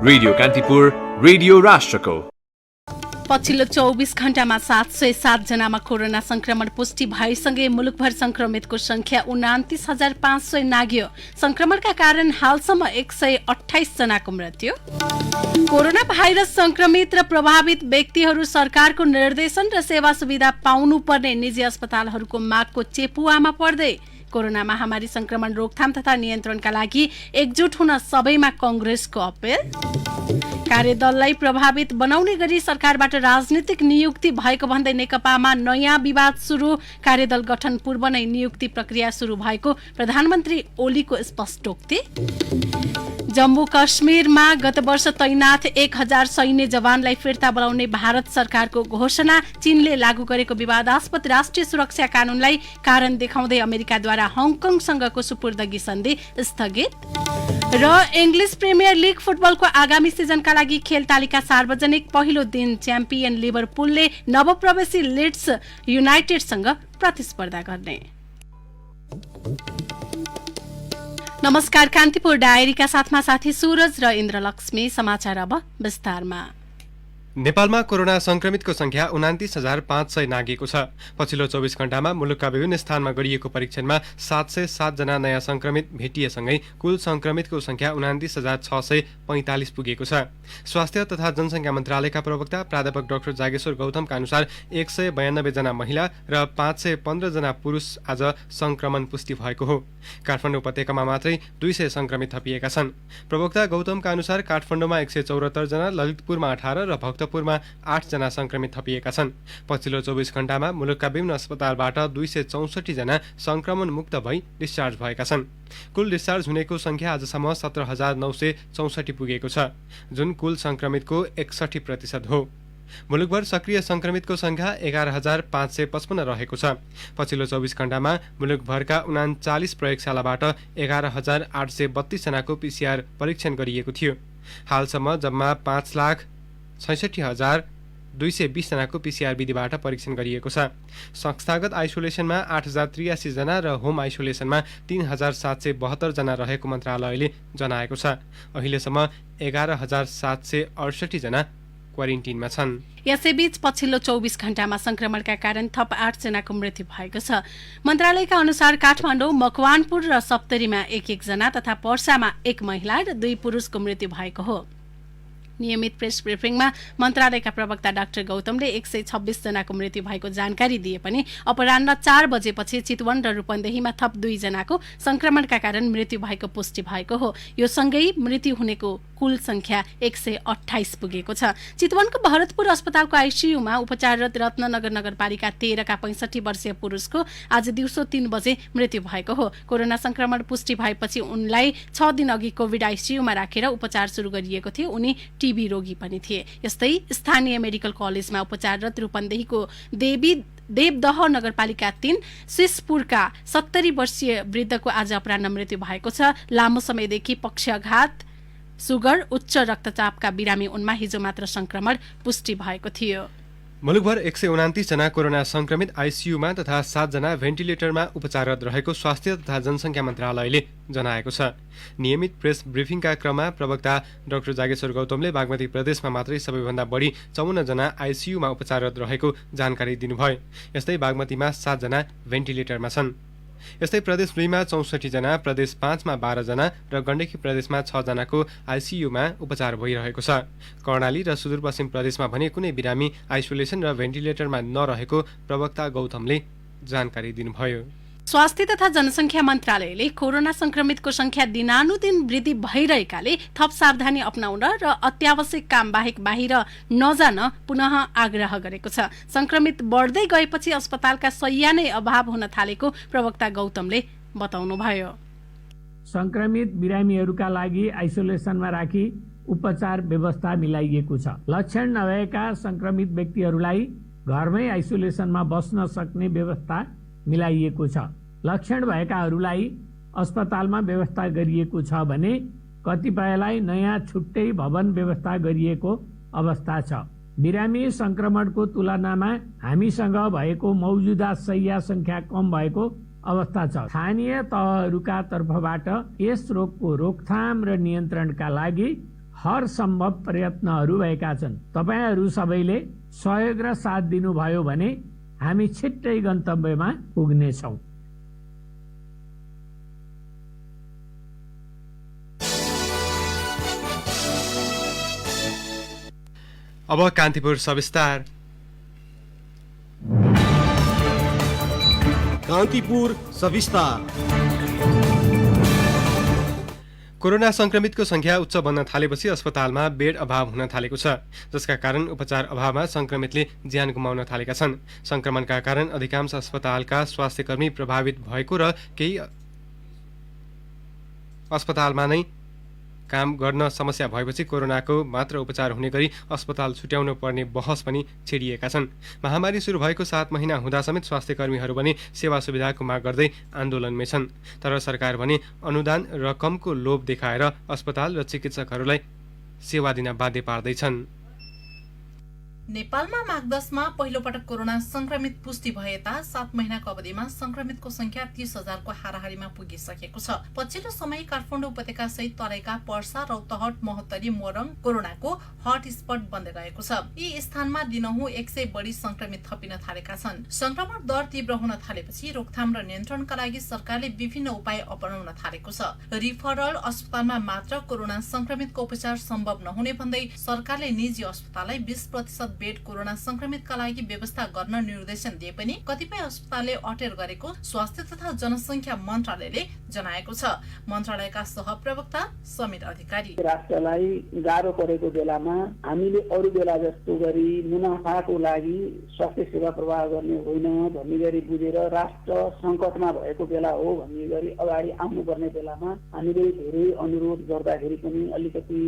Radio Kantipur, radio राष्ट्रको। पछिल्लो 24 घण्टामा 707 जनामा कोरोना संक्रमण पुष्टि भएसँगै मुलुकभर संक्रमितको संख्या 29,500 नाग्यो। संक्रमणका कारण हालसम्म 128 जनाको मृत्यु। कोरोना भाइरस संक्रमित र प्रभावित व्यक्तिहरू सरकारको निर्देशन र सेवा सुविधा पाउनुपर्ने निजी अस्पतालहरूको मागको चेपुवामा पर्दै कोरोना महामारी संक्रमण रोकथाम तथा नियन्त्रणका लागि एकजुट हुन सबैमा कांग्रेसको अपील। कार्यदललाई प्रभावित बनाउने गरी सरकारबाट राजनीतिक नियुक्ति भएको भन्दै नेकपामा नयाँ विवाद सुरु। कार्यदल गठन पूर्व नै नियुक्ति प्रक्रिया सुरु भएको प्रधानमन्त्री ओलीको स्पष्टोक्ति। जम्मू कश्मीरमा गत वर्ष तैनाथ 1000 सैन्य जवानलाई फिर्ता बोलाउने भारत सरकारको घोषणा। चीनले लागू गरेको विवादास्पद राष्ट्रिय सुरक्षा कानूनलाई कारण देखाउँदै अमेरिकाद्वारा हङकङसँगको सुपुर्दगी सन्धि स्थगित। र इङ्ग्लिस प्रिमियर लिग फुटबलको आगामी सिजनका लागि खेल तालिका सार्वजनिक। पहिलो दिन च्याम्पियन लिभरपुलले नवप्रवेशी लिड्स युनाइटेडसँग प्रतिस्पर्धा गर्ने। नमस्कार, कान्तिपुर डायरीका साथमा साथी सूरज र इन्द्रलक्ष्मी। समाचार अब विस्तारमा। नेपालमा कोरोना संक्रमितको संख्या 29,500 नागेको छ। पछिल्लो 24 घण्टामा मुलुकका विभिन्न स्थानमा गरिएको परीक्षणमा 707 जना नयाँ संक्रमित भेटिएसँगै कुल संक्रमितको संख्या 29,645 पुगेको छ। स्वास्थ्य तथा जनसंख्या मन्त्रालयका प्रवक्ता प्राध्यापक डाक्टर जागेश्वर गौतमका अनुसार 192 जना महिला र 515 जना पुरुष आज संक्रमण पुष्टि भएको हो। काठमाडौँ उपत्यकामा मात्रै 200 संक्रमित थपिएका छन्। प्रवक्ता गौतमका अनुसार काठमाडौँमा 174 जना, ललितपुरमा 18 र भक्तपुरमा 8 जना संक्रमित थपिएका छन्। पछिल्लो 24 घण्टामा मुलुकका विभिन्न अस्पतालबाट 264 जना संक्रमण मुक्त भई डिस्चार्ज भएका छन्। कुल डिस्चार्ज हुनेको संख्या आजसम्म 17,964 पुगेको छ, जुन कुल संक्रमितको 61% हो। मुलुकभर सक्रिय संक्रमितको संख्या 11,555 रहेको छ। पछिल्लो 24 घण्टामा मुलुकभरका 39 प्रयोगशालाबाट 11,832 जनाको पीसीआर परीक्षण गरिएको थियो। हालसम्म जम्मा 5,66,220 जनाको पीसीआर विधिबाट परीक्षण गरिएको छ। संस्थागत आइसोलेसनमा 8,083 जना र होम आइसोलेसनमा 3,772 जना रहेको मन्त्रालयले जनाएको छ। अहिलेसम्म 11,768 जना क्वारेन्टिनमा छन्। यसैबीच पछिल्लो 24 घण्टामा संक्रमणका कारण थप 8 जनाको मृत्यु भएको छ। मन्त्रालयका अनुसार काठमाडौँ, मकवानपुर र सप्तरीमा 1-1 जना तथा पर्सामा 1 महिला र 2 पुरुषको मृत्यु भएको हो। नियमित प्रेस ब्रिफिङमा मन्त्रालयका प्रवक्ता डाक्टर गौतमले 126 जनाको मृत्यु भएको जानकारी दिए पनि अपराह्न 4 बजेपछि चितवन र रूपन्देहीमा थप 2 जनाको संक्रमणका कारण मृत्यु भएको पुष्टि भएको हो। यो सँगै मृत्यु हुनेको कुल संख्या 128 पुगेको छ। चितवनको भरतपुर अस्पतालको आइसियुमा उपचाररत रत्ननगर नगरपालिका 13 का 65 वर्षीय पुरुषको आज दिउँसो 3 बजे मृत्यु भएको हो। कोरोना संक्रमण पुष्टि भएपछि उनलाई 6 दिन अघि कोभिड आइसियुमा राखेर उपचार सुरु गरिएको थियो। उनी टीबी रोगी पनि थिए। यस्तै स्थानीय मेडिकल कलेजमा उपचाररत रूपन्देहीको देवदह नगरपालिका 3 सिसपुरका 70 वर्षीय वृद्धको आज अपराह्न मृत्यु भएको छ। लामो समयदेखि पक्षाघात, सुगर, उच्च रक्तचापका बिरामी उनमा हिजो मात्र संक्रमण पुष्टि भएको थियो। मुलुकभर 129 जना कोरोना संक्रमित आइसियुमा तथा 7 जना भेन्टिलेटरमा उपचाररत रहेको स्वास्थ्य तथा जनसंख्या मन्त्रालयले जनाएको छ। नियमित प्रेस ब्रिफिङका क्रममा प्रवक्ता डाक्टर जागेश्वर गौतमले बागमती प्रदेशमा मात्रै सबैभन्दा बढी 54 जना आइसियुमा उपचाररत रहेको जानकारी दिनुभयो। यस्तै बागमतीमा 7 जना भेन्टिलेटरमा छन्। यस्तै प्रदेश 2 मा 64 जना, प्रदेश 5 मा 12 जना र गण्डकी प्रदेशमा 6 जनाको आइसियुमा उपचार भइरहेको छ। कर्णाली र सुदूरपश्चिम प्रदेशमा भने कुनै बिरामी आइसोलेसन र भेन्टिलेटरमा नरहेको प्रवक्ता गौतमले जानकारी दिनुभयो। स्वास्थ्य तथा जनसंख्या मन्त्रालयले कोरोना संक्रमितको संख्या दिनानुदिन वृद्धि भइरहेकाले थप सावधानी अपनाउन र अत्यावश्यक काम बाहेक बाहिर नजान पुनः आग्रह गरेको छ। संक्रमित बढ्दै गएपछि अस्पतालका शैय्या नै अभाव हुन थालेको प्रवक्ता गौतमले बताउनुभयो। संक्रमित बिरामीहरूका लागि आइसोलेसनमा राखी उपचार व्यवस्था मिलाइएको छ। लक्षण नभएका संक्रमित व्यक्तिहरूलाई घरमै आइसोलेसनमा बस्न सक्ने व्यवस्था मिलाइएको छ। लक्षण भएकाहरूलाई अस्पतालमा व्यवस्था गरिएको छ भने कतिपयलाई नयाँ छुट्टै भवन व्यवस्था गरिएको अवस्था छ। बिरामी संक्रमणको तुलनामा हामीसँग भएको मौजुदा शैय्या संख्या कम भएको अवस्था छ। स्थानीय तहहरूका तर्फबाट यस रोगको रोकथाम र नियन्त्रणका लागि हर सम्भव प्रयत्नहरू भएका छन्। तपाईहरू सबैले सहयोग र साथ दिनुभयो भने हामी छिट्टै गन्तव्यमा पुग्नेछौँ। अब कान्तिपुर सविस्तार। कान्तिपुर सविस्तार। कोरोना संक्रमितको संख्या उच्च बन्न थालेपछि अस्पतालमा बेड अभाव हुन थालेको छ, जसका कारण उपचार अभावमा संक्रमितले ज्यान गुमाउन थालेका छन्। संक्रमणका कारण अधिकांश अस्पतालका स्वास्थ्यकर्मी प्रभावित भएको र केही अस्पतालमा नै काम गर्न समस्या भएपछि कोरोनाको मात्र उपचार हुने गरी अस्पताल छुट्याउनु पर्ने बहस पनि छिडिएका छन्। महामारी सुरु भएको 7 महिना हुँदा समेत स्वास्थ्यकर्मीहरू भने सेवा सुविधाको माग गर्दै आन्दोलनमै छन्। तर सरकार भने अनुदान रकमको लोभ देखाएर अस्पताल र चिकित्सकहरूलाई सेवा दिन बाध्य पार्दैछन्। नेपालमा माघ 10 मा पहिलो पटक कोरोना संक्रमित पुष्टि भएता 7 महिनाको अवधिमा संक्रमितको संख्या 30,000 को हाराहारीमा पुगिसकेको छ। पछिल्लो समय काठमाडौँ उपत्यका सहित तराईका पर्सा, रौतहट, महोत्तरी, मोरङ कोरोनाको हट स्पट बन्दै गएको छ। यी स्थानमा दिनहुँ 100 बढी संक्रमित थपिन थालेका छन्। संक्रमण दर तीव्र हुन थालेपछि रोकथाम र नियन्त्रणका लागि सरकारले विभिन्न उपाय अपनाउन थालेको छ। रिफरल अस्पतालमा मात्र कोरोना संक्रमितको उपचार सम्भव नहुने भन्दै सरकारले निजी अस्पताललाई 20% बेड कोरोना संक्रमितका लागि व्यवस्था गर्न निर्देशन दिए पनि कतिपय अस्पतालले अटेर गरेको स्वास्थ्य तथा जनसंख्या मन्त्रालयले जनाएको छ। मन्त्रालयका सहप्रवक्ता समीर अधिकारी, राष्ट्रलाई गाह्रो परेको बेलामा हामीले अरू बेला जस्तो गरी मुनाफाको लागि स्वास्थ्य सेवा प्रवाह गर्ने होइन भन्ने गरी बुझेर राष्ट्र संकटमा भएको बेला हो भन्ने गरी अगाडि आउनुपर्ने बेलामा हामीले धेरै अनुरोध गर्दाखेरि पनि अलिकति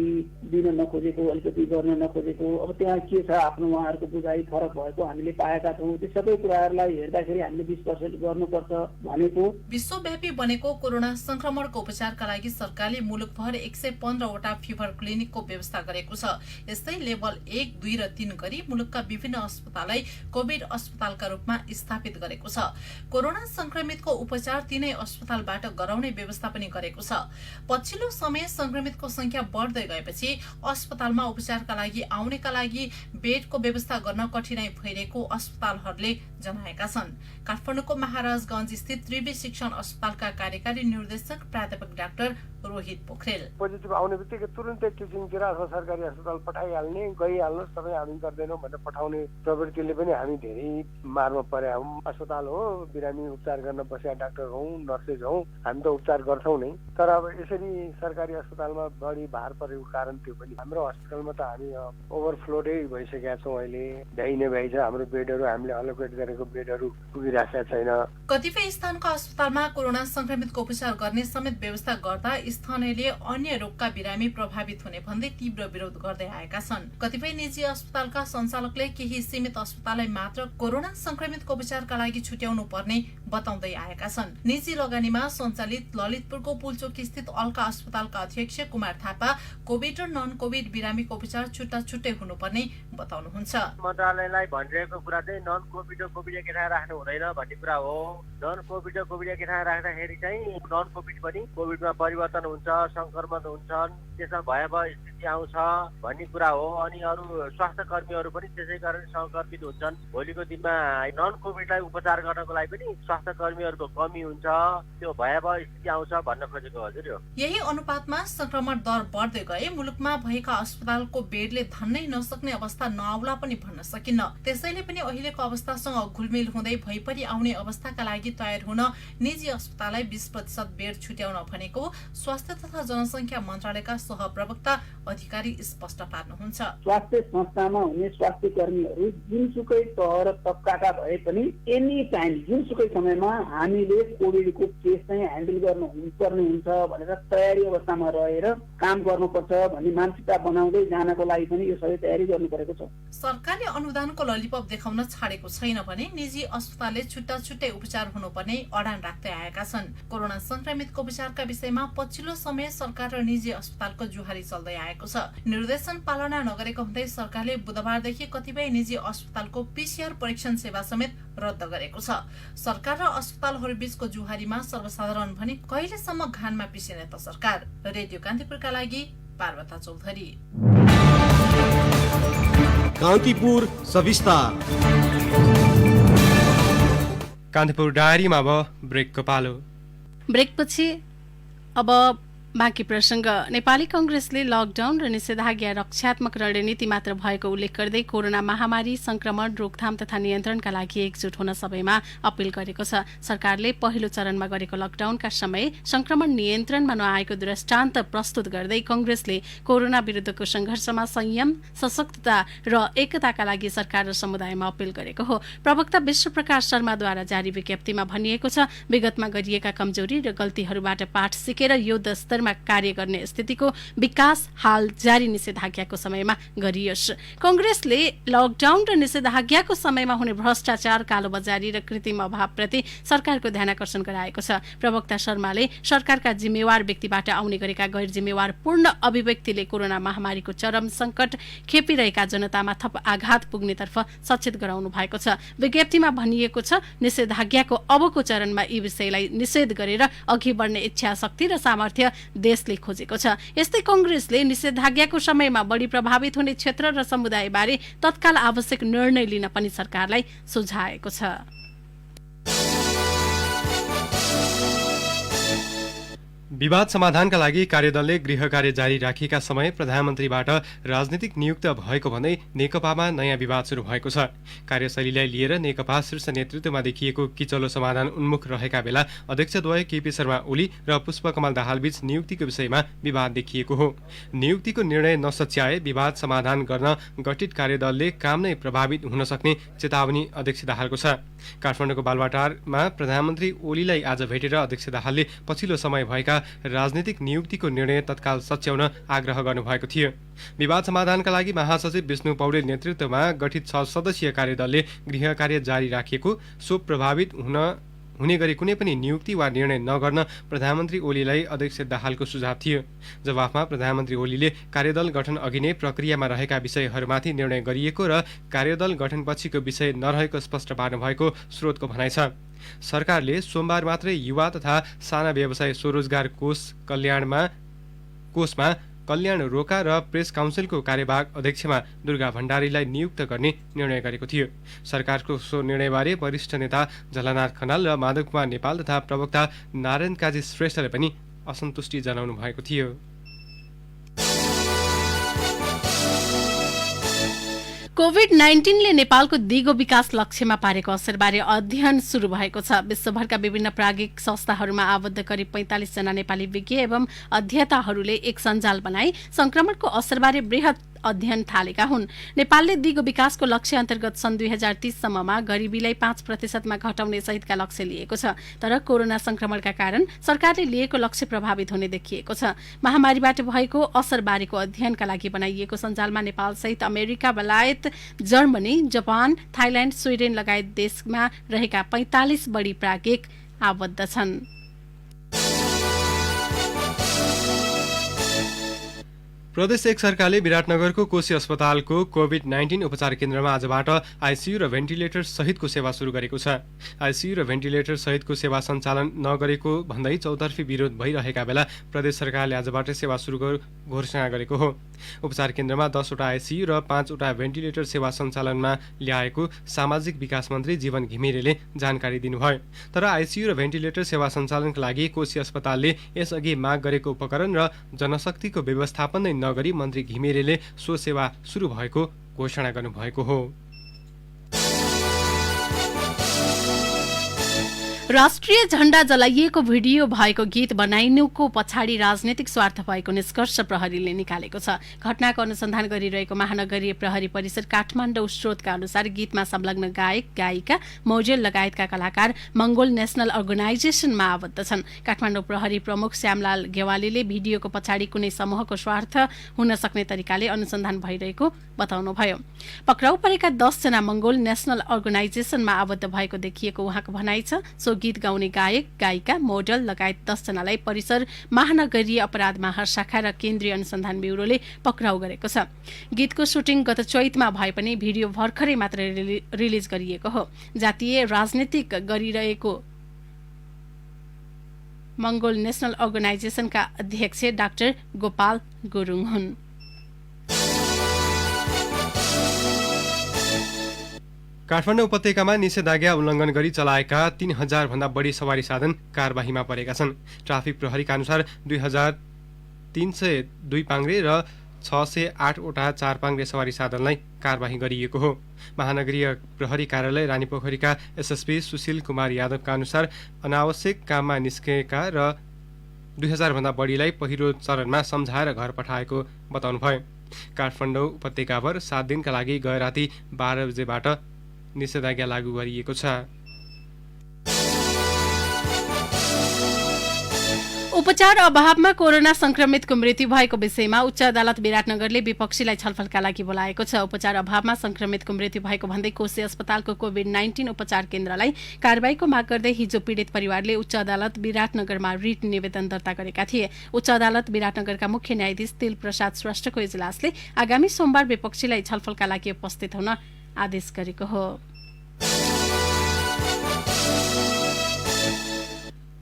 दिन नखोजेको, अलिकति गर्न नखोजेको, अब त्यहाँ के छ आफ्नो उहाँहरूको बुझाइ फरक भएको हामीले पाएका छौँ। त्यो सबै कुराहरूलाई हेर्दाखेरि हामीले 20% गर्नुपर्छ भनेको। विश्वव्यापी बनेको कोरोना संक्रमणको उपचारका लागि सरकारले मुलुकभर 115 वटा फिभर क्लिनिकको व्यवस्था गरेको छ। यस्तै लेभल 1, 2 र 3 गरी मुलुकका विभिन्न अस्पताललाई कोभिड अस्पतालका रूपमा स्थापित गरेको छ। कोरोना संक्रमितको उपचार तीनै अस्पतालबाट गराउने व्यवस्था पनि गरेको छ। पछिल्लो समय संक्रमितको संख्या बढ्दै गएपछि अस्पतालमा उपचारका लागि आउनेका लागि बेडको व्यवस्था गर्न कठिनाई भइरहेको अस्पतालहरूले जनाएका छन्। काठमाडौँको महाराजगञ्ज स्थित त्रिवी शिक्षण अस्पतालका कार्यकारी निर्देशक प्राध्यापक डाक्टर रोहित पोखरेल, पोजिटिभ आउने बित्तिकै तुरुन्तै टिचिङतिर अथवा सरकारी अस्पताल पठाइहाल्ने, गइहाल्नुहोस् तपाईँ हामी गर्दैनौँ भनेर पठाउने प्रवृत्तिले पनि हामी धेरै मारमा परे हौँ। अस्पताल हो, बिरामी उपचार गर्न बसेका डाक्टर हौँ, नर्सेज हौँ, हामी त उपचार गर्छौँ नै। तर अब यसरी सरकारी अस्पतालमा बढी भार परेको कारण त्यो पनि हाम्रो हस्पिटलमा त हामी ओभरफ्लोडै भइसकेका छौँ। अहिले भ्याइने भ्याइ छ, हाम्रो बेडहरू हामीले अलोकेट गरेको बेडहरू पुगिरहेको छैन। कतिपय स्थानको अस्पतालमा कोरोना संक्रमितको उपचार गर्ने समेत व्यवस्था गर्दा स्थानीयले अन्य रोगका बिरामी प्रभावित हुने भन्दै तीव्र विरोध गर्दै आएका छन्। कतिपय निजी अस्पतालका सञ्चालकले केही सीमित अस्पताललाई मात्र कोरोना संक्रमितको उपचारका लागि छुट्याउनु पर्ने बताउँदै आएका छन्। निजी लगानीमा सञ्चालित ललितपुरको पुलचोक स्थित अल्का अस्पतालका अध्यक्ष कुमार थापा कोभिड र नन कोभिड बिरामीको उपचार छुट्टा छुट्टै हुनुपर्ने बताउनुहुन्छ। मन्त्रालयलाई भनिरहेको कुरा चाहिँ नन कोभिड र कोभिड एकै ठाउँ राख्नु हुँदैन भन्ने कुरा हो। नन कोभिड र कोभिड एकै ठाउँ राख्दाखेरि चाहिँ नन कोभिड पनि कोभिडमा परिवर्तन हुन्छ, संक्रमण हुन्छन्, त्यसमा भयावह स्थिति आउँछ भन्ने कुरा हो। अनि अरू स्वास्थ्य कर्मीहरू पनि त्यसै कारण संक्रमित हुन्छन्। भोलिको दिनमा नन कोभिडलाई उपचार गर्नको लागि पनि स्वास्थ्य कर्मीहरूको कमी हुन्छ, त्यो भयावह स्थिति आउँछ भन्न खोजेको हजुर। यही अनुपातमा संक्रमण दर बढ्दै गए मुलुकमा भएका अस्पतालको बेडले धन्नै नसक्ने अवस्था नआउला पनि भन्न सकिन्न। त्यसैले पनि अहिलेको अवस्थासँग घुलमिल हुँदै भइपरि आउने अवस्थाका लागि तयार हुन निजी अस्पताललाई 20% बेड छुट्याउन भनेको स्वास्थ्य तथा जनसंख्या मन्त्रालयका सहप्रवक्ता अधिकारी स्पष्ट पार्नुहुन्छ। स्वास्थ्य संस्थामा हुने स्वास्थ्य कर्मीहरू जुनसुकै तह र तबकाका भए पनि एनी टाइम जुनसुकै समयमा हामीले कोभिडको केस चाहिँ ह्यान्डल गर्नुपर्ने हुन्छ भनेर तयारी अवस्थामा रहेर काम गर्नुपर्छ भन्ने मानसिकता बनाउँदै जानको लागि पनि यो सबै तयारी गर्नु परेको छ। सरकारले अनुदानको ललिपप देखाउन छाडेको छैन भने निजी अस्पतालले छुट्टा छुट्टै उपचार हुनुपर्ने अडान राख्दै आएका छन्। कोरोना संक्रमितको उपचारका विषयमा पछिल्लो समय सरकार र निजी अस्पतालको जुहारी चल्दै आएको छ। निर्देशन पालना नगरेको हुँदै सरकारले बुधबारदेखि कतिपय निजी अस्पतालको PCR परीक्षण सेवा समेत रद्द गरेको छ। सरकार र अस्पतालहरू बीचको जुहारीमा सर्वसाधारण भने कहिलेसम्म घानमा पिसिने त सरकार। रेडियो कान्तिपुरका लागि पार्वता चौधरी। कान्तिपुर सविस्तार। कान्तिपुर डायरीमा अब ब्रेकको पालो। ब्रेकपछि अब बाँकी प्रसङ्ग। नेपाली कांग्रेसले लकडाउन र निषेधाज्ञा रक्षात्मक रणनीति मात्र भएको उल्लेख गर्दै कोरोना महामारी संक्रमण रोकथाम तथा नियन्त्रणका लागि एकजुट हुन सबैमा अपील गरेको छ। सरकारले पहिलो चरणमा गरेको लकडाउनका समय संक्रमण नियन्त्रणमा नआएको दृष्टान्त प्रस्तुत गर्दै कांग्रेसले कोरोना विरुद्धको संघर्षमा संयम, सशक्तता र एकताका लागि सरकार र समुदायमा अपील गरेको हो। प्रवक्ता विश्वप्रकाश शर्माद्वारा जारी विज्ञप्तिमा भनिएको छ, विगतमा गरिएका कमजोरी र गल्तीहरूबाट पाठ सिकेर युद्ध स्तरमा कार्य गर्ने स्थितिको विकास हाल जारी निषेधाज्ञाको समयमा गरियोस्। कांग्रेसले लकडाउन र निषेधाज्ञाको समयमा हुने भ्रष्टाचार, कालोबजारी र कृत्रिम अभावप्रति सरकारको ध्यानाकर्षण गराएको छ। प्रवक्ता शर्माले सरकारका जिम्मेवार व्यक्तिबाट आउने गरेका गैर जिम्मेवार पूर्ण अभिव्यक्तिले कोरोना महामारीको चरम संकट खेपिरहेका जनतामा थप आघात पुग्नेतर्फ सचेत गराउनु भएको छ। विज्ञप्तिमा भनिएको छ, निषेधाज्ञाको अबको चरणमा यी विषयलाई निषेध गरेर अघि बढ्ने इच्छा शक्ति र सामर्थ्य देशले खोजेको छ। यस्तै कांग्रेसले निषेधाज्ञाको समयमा बढी प्रभावित हुने क्षेत्र र समुदायबारे तत्काल आवश्यक निर्णय लिन पनि सरकारलाई सुझाएको छ। विवाद समाधानका लागि कार्यदलले गृह कार्य जारी राखेका समय प्रधानमन्त्रीबाट राजनीतिक नियुक्त भएको भन्दै नेकपामा नयाँ विवाद सुरु भएको छ। कार्यशैलीलाई लिएर नेकपा शीर्ष नेतृत्वमा देखिएको किचलो समाधान उन्मुख रहेका बेला अध्यक्षद्वय केपी शर्मा ओली र पुष्पकमल दाहालबीच नियुक्तिको विषयमा विवाद देखिएको हो। नियुक्तिको निर्णय नसच्याए विवाद समाधान गर्न गठित कार्यदलले काम नै प्रभावित हुन सक्ने चेतावनी अध्यक्ष दाहालको छ। काठमाडौँको बालुवाटारमा प्रधानमन्त्री ओलीलाई आज भेटेर अध्यक्ष दाहालले पछिल्लो समय भएका राजनीतिक नियुक्तिको निर्णय तत्काल सच्याउन आग्रह गर्नुभएको थियो। विवाद समाधानका लागि महासचिव विष्णु पौडेल नेतृत्वमा गठित 6 सदस्यीय कार्यदलले गृह कार्य जारी राखेको सो प्रभावित हुने गरी कुनै पनि नियुक्ति वा निर्णय नगर्न प्रधानमन्त्री ओलीलाई अध्यक्ष दाहालको सुझाव थियो। जवाफमा प्रधानमन्त्री ओलीले कार्यदल गठन अघि नै प्रक्रियामा रहेका विषयहरूमाथि निर्णय गरिएको र कार्यदल गठनपछिको विषय नरहेको स्पष्ट पार्नुभएको स्रोतको भनाइ छ। सरकारले सोमबार मात्रै युवा तथा साना व्यवसाय स्वरोजगार कोषमा कल्याण रोका र प्रेस काउन्सिलको कार्यवाहक अध्यक्षमा दुर्गा भण्डारीलाई नियुक्त गर्ने निर्णय गरेको थियो। सरकारको सो निर्णयबारे वरिष्ठ नेता झलनाथ खनाल र माधव कुमार नेपाल तथा प्रवक्ता नारायण काजी श्रेष्ठले पनि असन्तुष्टि जनाउनु भएको थियो। कोभिड-19 ले नेपालको दिगो विकास लक्ष्यमा पारेको असरबारे अध्ययन सुरु भएको छ। विश्वभरका विभिन्न प्राज्ञिक संस्थाहरूमा आबद्ध करिब 45 जना नेपाली विज्ञ एवं अध्येताहरूले एक सञ्जाल बनाई संक्रमणको असरबारे बृहत अध्ययन थालेका हुन्। नेपालले दिगो विकासको लक्ष्य अन्तर्गत सन् 2030 सम्ममा गरिबीलाई 5% घटाउने सहितका लक्ष्य लिएको छ। तर कोरोना संक्रमणका कारण सरकारले लिएको लक्ष्य प्रभावित हुने देखिएको छ। महामारीबाट भएको असरबारेको अध्ययनका लागि बनाइएको सञ्जालमा नेपाल सहित अमेरिका, बेलायत, जर्मनी, जापान, थाइल्याण्ड, स्विडेन लगायत देशमा रहेका 45 बढी प्राज्ञिक आबद्ध छन्। प्रदेश 1 सरकारले विराटनगरको कोशी अस्पतालको कोभिड-19 उपचार केन्द्रमा आजबाट आइसियू र भेन्टिलेटर सहितको सेवा सुरु गरेको छ। आइसियू र भेन्टिलेटर सहितको सेवा सञ्चालन नगरेको भन्दै चौतर्फी विरोध भइरहेका बेला प्रदेश सरकारले आजबाट सेवा सुरु घोषणा गरेको हो। उपचार केन्द्रमा 10 वटा आइसियू र 5 वटा भेन्टिलेटर सेवा सञ्चालनमा ल्याएको सामाजिक विकास मन्त्री जीवन घिमिरेले जानकारी दिनुभयो। तर आइसियू र भेन्टिलेटर सेवा सञ्चालनका लागि कोशी अस्पतालले यसअघि माग गरेको उपकरण र जनशक्तिको व्यवस्थापन नै नगरी मन्त्री घिमिरेले सो सेवा सुरु भएको घोषणा गर्नुभएको हो। राष्ट्रिय झण्डा जलाइएको भिडियो भएको गीत बनाइनुको पछाडि राजनैतिक स्वार्थ भएको निष्कर्ष प्रहरीले निकालेको छ। घटनाको अनुसन्धान गरिरहेको महानगरीय प्रहरी परिसर काठमाडौँ स्रोतका अनुसार गीतमा संलग्न गायक, गायिका, मोजेल लगायतका कलाकार मंगोल नेशनल अर्गनाइजेसनमा आबद्ध छन्। काठमाडौँ प्रहरी प्रमुख श्यामलाल गेवालीले भिडियोको पछाडि कुनै समूहको स्वार्थ हुन सक्ने तरिकाले अनुसन्धान भइरहेको बताउनुभयो। पक्राउ परेका 10 जना मंगोल नेशनल अर्गनाइजेसनमा आबद्ध भएको देखिएको उहाँको भनाइ छ। गीत गाउने गायक, गायिका, मोडल लगायत 10 जनालाई परिसर महानगरीय अपराध महाशाखा र केन्द्रीय अनुसन्धान ब्युरोले पक्राउ गरेको छ। गीतको सुटिङ गत चैतमा भए पनि भिडियो भर्खरै मात्र रिलिज गरिएको हो। जातीय राजनीतिक गरिरहेको मंगोल नेशनल अर्गनाइजेसनका अध्यक्ष डाक्टर गोपाल गुरुङ हुन्। काठमाडौँ उपत्यकामा निषेधाज्ञा उल्लङ्घन गरी चलाएका 3000 भन्दा बढी सवारी साधन कारबाहीमा परेका छन्। ट्राफिक प्रहरीका अनुसार 2302 पाङ्ग्रे र 608 वटा 4 पाङ्ग्रे सवारी साधनलाई कारबाही गरिएको हो। महानगरीय प्रहरी कार्यालय रानीपोखरीका एसएसपी सुशील कुमार यादवका अनुसार अनावश्यक काममा निस्केका र 2000 भन्दा बढीलाई पहिलो चरणमा सम्झाएर घर पठाएको बताउनुभयो। काठमाडौँ उपत्यकाभर 7 दिनका लागि गए राति 12 बजेबाट निषेधाज्ञा लागू गरिएको छ। उपचार अभावमा कोरोना संक्रमितको मृत्यु भएको विषयमा उच्च अदालत विराटनगरले विपक्षीलाई छलफलका लागि बोलाएको छ। उपचार अभावमा संक्रमितको मृत्यु भएको भन्दै कोशी अस्पतालको कोभिड-19 उपचार केन्द्रलाई कारबाहीको माग गर्दै हिजो पीडित परिवारले उच्च अदालत विराटनगरमा रिट निवेदन दर्ता गरेका थिए। उच्च अदालत विराटनगरका मुख्य न्यायाधीश तिल प्रसाद श्रेष्ठको इजलासले आगामी सोमबार विपक्षीलाई छलफलका लागि उपस्थित हुन आदेश गरेको हो।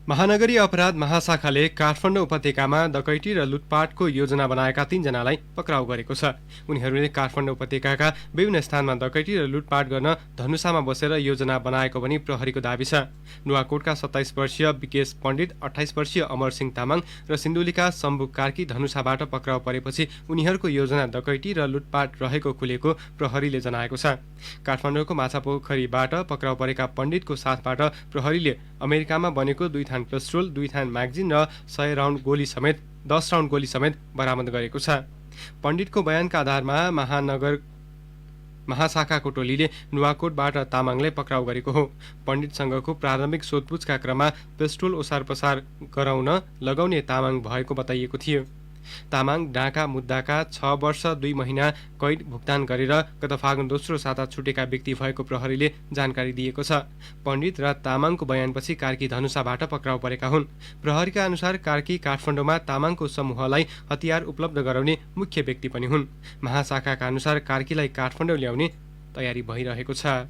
महानगरीय अपराध महाशाखाले काठमाडौँ उपत्यकामा डकैती र लुटपाटको योजना बनाएका 3 जनालाई पक्राउ गरेको छ। उनीहरूले काठमाडौँ उपत्यकाका विभिन्न स्थानमा डकैती र लुटपाट गर्न धनुषामा बसेर योजना बनाएको पनि प्रहरीको दाबी छ। नुवाकोटका 27 वर्षीय विकेश पण्डित, 28 वर्षीय अमर सिंह तामाङ र सिन्धुलीका शम्भु कार्की धनुषाबाट पक्राउ परेपछि उनीहरूको योजना डकैती र लुटपाट रहेको खुलेको प्रहरीले जनाएको छ। काठमाडौँको माछापोखरीबाट पक्राउ परेका पण्डितको साथबाट प्रहरीले अमेरिकामा बनेको 2 थान पिस्टल, 2 थान म्यागजिन र 10 राउन्ड गोली समेत 10 राउन्ड गोली समेत बरामद गरेको छ। पण्डितको बयानका आधारमा महाशाखाको टोलीले नुवाकोटबाट तामाङलाई पक्राउ गरेको हो। पण्डितसँगको प्रारम्भिक सोधपुछका क्रममा पिस्टल ओसार पसार गराउन लगाउने तामाङ भएको बताइएको थियो। तामाङ डाँका मुद्दाका 6 वर्ष 2 महिना कैद भुक्तान गरेर गत फागुन दोस्रो साता छुटेका व्यक्ति भएको प्रहरीले जानकारी दिएको छ। पण्डित र तामाङको बयानपछि कार्की धनुषाबाट पक्राउ परेका हुन्। प्रहरीका अनुसार कार्की काठमाडौँमा तामाङको समूहलाई हतियार उपलब्ध गराउने मुख्य व्यक्ति पनि हुन्। महाशाखाका अनुसार कार्कीलाई काठमाडौँ ल्याउने तयारी भइरहेको छ।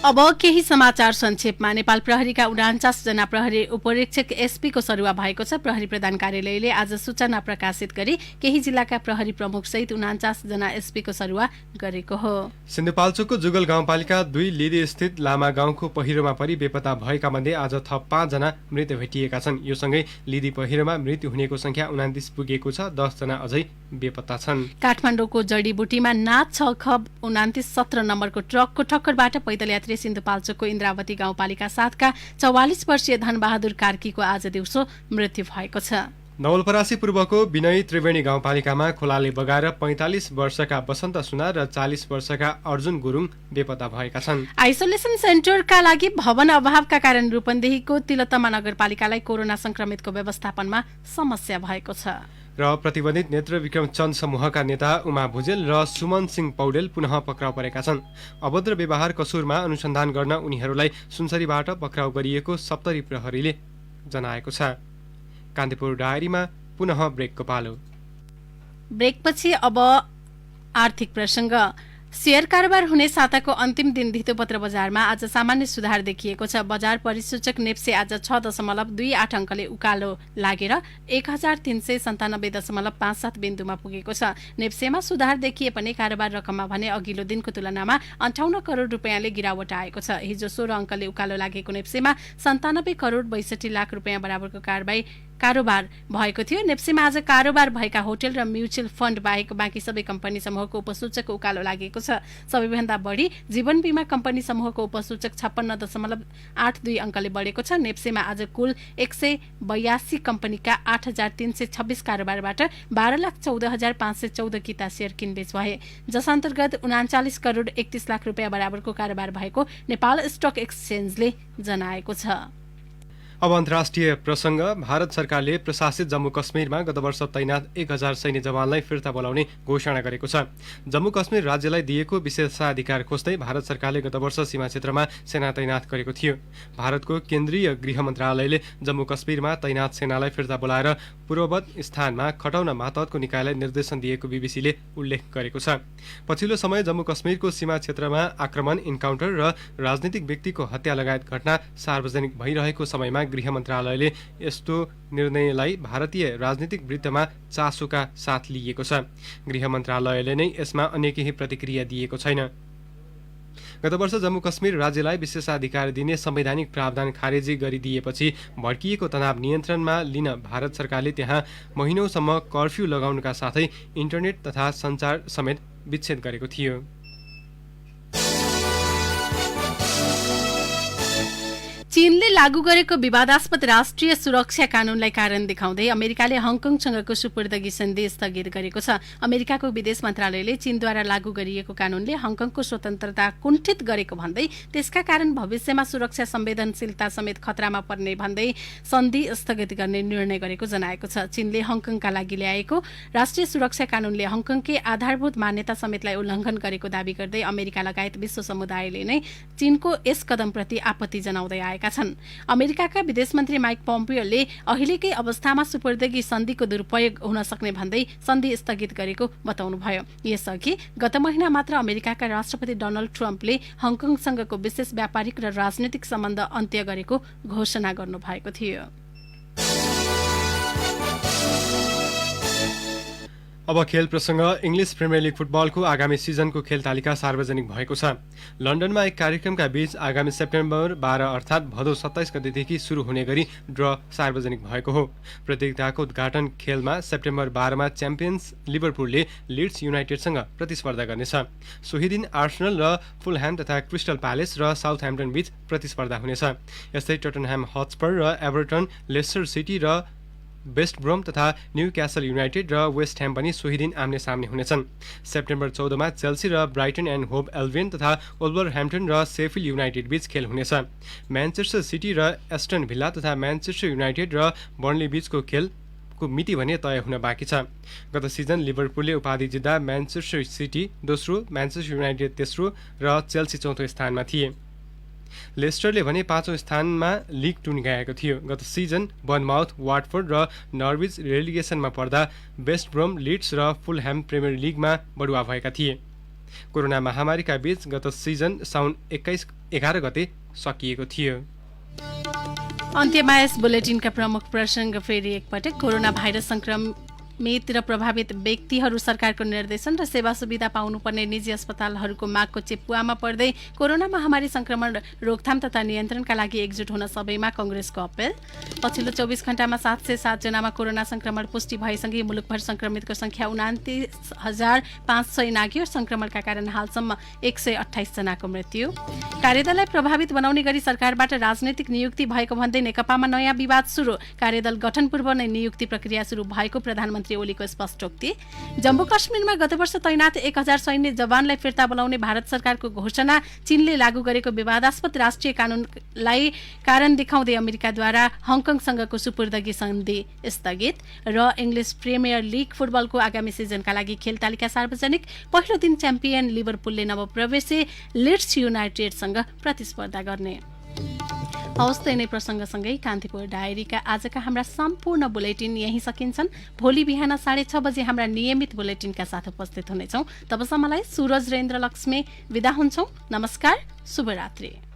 अब केही समाचार संक्षेपमा। नेपाल प्रहरीका 49 जना प्रहरी उपरीक्षक एसपी को सरुवा भएको छ। प्रहरी प्रधान कार्यालयले आज सूचना प्रकाशित गरी केही जिल्लाका प्रहरी प्रमुख सहित 49 जना एसपी को सरुवा गरेको हो। सिन्धुपाल्चोकको जुगल गाउँपालिका 2 लिदी स्थित लामा गाउँको पहिरोमा परि बेपत्ता भएका मध्ये आज थप 5 जना मृत भेटिएका छन्। यो सँगै लिदी पहिरोमा मृत्यु हुनेको संख्या 29 पुगेको छ। 10 जना अझै बेपत्ता छन्। काठमाडौँको जडीबुटीमा नाच 6 खब 29 17 नम्बरको ट्रकको ठक्करबाट पैदल यात्री सिन्धुपाल्चोकको इन्द्रावती गाउँपालिका 7 का 44 वर्षीय धनबहादुर कार्कीको आज दिउँसो मृत्यु भएको छ। नवलपरासी पूर्वको विनयी त्रिवेणी गाउँपालिकामा खोलाले बगाएर 45 वर्षका वसन्त सुनार र 40 वर्षका अर्जुन गुरुङ बेपत्ता भएका छन्। आइसोलेसन सेन्टरका लागि भवन अभावका कारण रूपन्देहीको तिलोत्तमा नगरपालिकालाई कोरोना संक्रमितको व्यवस्थापनमा समस्या भएको छ। र प्रतिबन्धित नेत्र विक्रम चन्द समूहका नेता उमा भुजेल र सुमन सिंह पौडेल पुनः पक्राउ परेका छन्। अभद्र व्यवहार कसुरमा अनुसन्धान गर्न उनीहरूलाई सुनसरीबाट पक्राउ गरिएको सप्तरी प्रहरीले जनाएको छ। कान्तिपुर डायरीमा पुनः ब्रेकको पालो। ब्रेकपछि अब आर्थिक प्रसंग। शेयर कारोबार हुने साताको अन्तिम दिन धितोपत्र बजारमा आज सामान्य सुधार देखिएको छ। बजार परिसूचक नेप्से आज 6.28 अङ्कले उकालो लागेर 1397.57 बिन्दुमा पुगेको छ। नेप्सेमा सुधार देखिए पनि कारोबार रकममा भने अघिल्लो दिनको तुलनामा 58 करोड रुपियाँले गिरावट आएको छ। हिजो 16 अङ्कले उकालो लागेको नेप्सेमा 97 करोड 62 लाख रुपियाँ बराबरको कारोबार भएको थियो। नेप्सेमा आज कारोबार भएका होटल र म्युचुअल फण्ड बाहेक बाँकी सबै कम्पनी समूहको उपसूचक उकालो लागेको छ। सबैभन्दा बढी जीवन बीमा कम्पनी समूहको उपसूचक 56.82 अङ्कले बढेको छ। नेप्सेमा आज कुल 182 कम्पनीका 8326 कारोबारबाट 12,14,514 किता शेयर किनबेच भए, जस अन्तर्गत 39 करोड 31 लाख रुपियाँ बराबरको कारोबार भएको नेपाल स्टक एक्सचेन्जले जनाएको छ। अब अन्तर्राष्ट्रिय प्रसङ्ग। भारत सरकारले प्रशासित जम्मू कश्मीरमा गत वर्ष तैनात 1000 सैन्य जवानलाई फिर्ता बोलाउने घोषणा गरेको छ। जम्मू कश्मीर राज्यलाई दिएको विशेषाधिकार खोज्दै भारत सरकारले गत वर्ष सीमा क्षेत्रमा सेना तैनात गरेको थियो। भारतको केन्द्रीय गृह मन्त्रालयले जम्मू कश्मीरमा तैनात सेनालाई फिर्ता बोलाएर पूर्ववत स्थानमा खटाउन मातहतको निकायलाई निर्देशन दिएको बीबीसीले उल्लेख गरेको छ। पछिल्लो समय जम्मू कश्मीरको सीमा क्षेत्रमा आक्रमण, इन्काउन्टर र राजनीतिक व्यक्तिको हत्या लगायत घटना सार्वजनिक भइरहेको समयमा गृह मन्त्रालयले यस्तो निर्णयलाई भारतीय राजनीतिक वृत्तमा चासोका साथ लिएको छ। गृह मन्त्रालयले नै यसमा अन्य केही प्रतिक्रिया दिएको छैन। गत वर्ष जम्मू कश्मीर राज्यलाई विशेषाधिकार दिने संवैधानिक प्रावधान खारेजी गरिदिएपछि भड्किएको तनाव नियन्त्रणमा लिन भारत सरकारले त्यहाँ महिनौसम्म कर्फ्यू लगाउनका साथै इन्टरनेट तथा सञ्चार समेत विच्छेद गरेको थियो। चीनले लागू गरेको विवादास्पद राष्ट्रिय सुरक्षा कानूनलाई कारण देखाउँदै अमेरिकाले हङकङसँगको सुपुर्दगी सन्धि स्थगित गरेको छ। अमेरिकाको विदेश मन्त्रालयले चीनद्वारा लागू गरिएको कानूनले हङकङको स्वतन्त्रता कुण्ठित गरेको भन्दै त्यसका कारण भविष्यमा सुरक्षा संवेदनशीलता समेत खतरामा पर्ने भन्दै सन्धि स्थगित गर्ने निर्णय गरेको जनाएको छ। चीनले हङकङका लागि ल्याएको राष्ट्रिय सुरक्षा कानूनले हङकङकै आधारभूत मान्यता समेतलाई उल्लङ्घन गरेको दावी गर्दै अमेरिका लगायत विश्व समुदायले नै चीनको यस कदमप्रति आपत्ति जनाउँदै आएका छन्। अमेरिकाका विदेश मन्त्री माइक पोम्पियोले अहिलेकै अवस्थामा सुपुर्दगी सन्धिको दुरुपयोग हुन सक्ने भन्दै सन्धि स्थगित गरेको बताउनुभयो। यसअघि गत महिना मात्र अमेरिकाका राष्ट्रपति डोनाल्ड ट्रम्पले हङकङसँगको विशेष व्यापारिक र राजनैतिक सम्बन्ध अन्त्य गरेको घोषणा गर्नुभएको थियो। अब खेल प्रसङ्ग। इङ्ग्लिस प्रिमियर लिग फुटबलको आगामी सिजनको खेल तालिका सार्वजनिक भएको छ। लन्डनमा एक कार्यक्रमका बीच आगामी सेप्टेम्बर 12 अर्थात् भदौ 27 गतेदेखि सुरु हुने गरी ड्र सार्वजनिक भएको हो। प्रतियोगिताको उद्घाटन खेलमा सेप्टेम्बर 12 मा च्याम्पियन्स लिभरपुलले लिड्स युनाइटेडसँग प्रतिस्पर्धा गर्नेछ। सोही दिन आर्सेनल र फुलह्याम तथा क्रिस्टल प्यालेस र साउथह्याम्पटन बीच प्रतिस्पर्धा हुनेछ। यस्तै टोटनह्याम हटस्पर र एभर्टन, लेस्टर सिटी र वेस्ट ब्रोम तथा न्यूक्यासल युनाइटेड र वेस्ट ह्याम पनि सोही दिन आम्ने सामने हुनेछन्। सेप्टेम्बर 14 मा चेल्सी र ब्राइटन एन्ड होभ एल्बियन तथा वुल्भरह्याम्पटन र शेफिल्ड युनाइटेड बीच खेल हुनेछ। म्यानचेस्टर सिटी र एस्टन भिल्ला तथा म्यानचेस्टर युनाइटेड र बर्नली बीचको खेलको मिति भने तय हुन बाँकी छ। गत सिजन लिभरपुलले उपाधि जित्दा म्यानचेस्टर सिटी दोस्रो, म्यानचेस्टर युनाइटेड तेस्रो र चेल्सी चौथो स्थानमा थिए। लेस्टरले भने 5औं स्थानमा लिग 2 निकायको थियो। गत सिजन बर्नमाउथ, वाटफोर्ड र नर्विच रेलिगेसनमा पर्दा वेस्ट ब्रोम, लिड्स र फुलह्याम प्रिमियर लिगमा बढुवा भएका थिए। कोरोना महामारीका बीच गत सिजन साउन 11 गते सकिएको थियो। अन्त्यमा यस बुलेटिनका प्रमुख प्रसङ्ग फेरि एकपटक। कोरोना भाइरस संक्रमित र प्रभावित व्यक्तिहरू सरकारको निर्देशन र सेवा सुविधा पाउनुपर्ने निजी अस्पतालहरूको मागको चेपुवामा पर्दै कोरोना महामारी संक्रमण रोकथाम तथा नियन्त्रणका लागि एकजुट हुन सबैमा कांग्रेसको अपील। पछिल्लो 24 घण्टामा 707 जनामा कोरोना संक्रमण पुष्टि भएसँगै मुलुकभर संक्रमितको संख्या 29,500 नाग्यो। संक्रमणका कारण हालसम्म 128 जनाको मृत्यु। कार्यदललाई प्रभावित बनाउने गरी सरकारबाट राजनैतिक नियुक्ति भएको भन्दै नेकपामा नयाँ विवाद सुरु। कार्यदल गठन पूर्व नै नियुक्ति प्रक्रिया सुरु भएको प्रधानमन्त्री ओलीको स्पष्टोक्ति। जम्मू कश्मीरमा गत वर्ष तैनात 1000 सैन्य जवानलाई फिर्ता बोलाउने भारत सरकारको घोषणा। चीनले लागू गरेको विवादास्पद राष्ट्रिय कानूनलाई कारण देखाउँदै अमेरिकाद्वारा हङकङसँगको सुपुर्दगी सन्धि स्थगित। र इङ्ग्लिस प्रिमियर लिग फुटबलको आगामी सिजनका लागि खेल तालिका सार्वजनिक। पहिलो दिन च्याम्पियन लिभरपुलले नवप्रवेशी लिड्स युनाइटेडसँग प्रतिस्पर्धा गर्ने। हवस्, नै प्रसङ्गसँगै कान्तिपुर डायरीका आजका हाम्रा सम्पूर्ण बुलेटिन यही सकिन्छन्। भोलि बिहान 6:30 बजे हाम्रा नियमित बुलेटिनका साथ उपस्थित हुनेछौँ। तबसम्मलाई सुरज र इन्द्रलक्ष्मी विदा हुन्छौँ। नमस्कार, शुभरात्रि।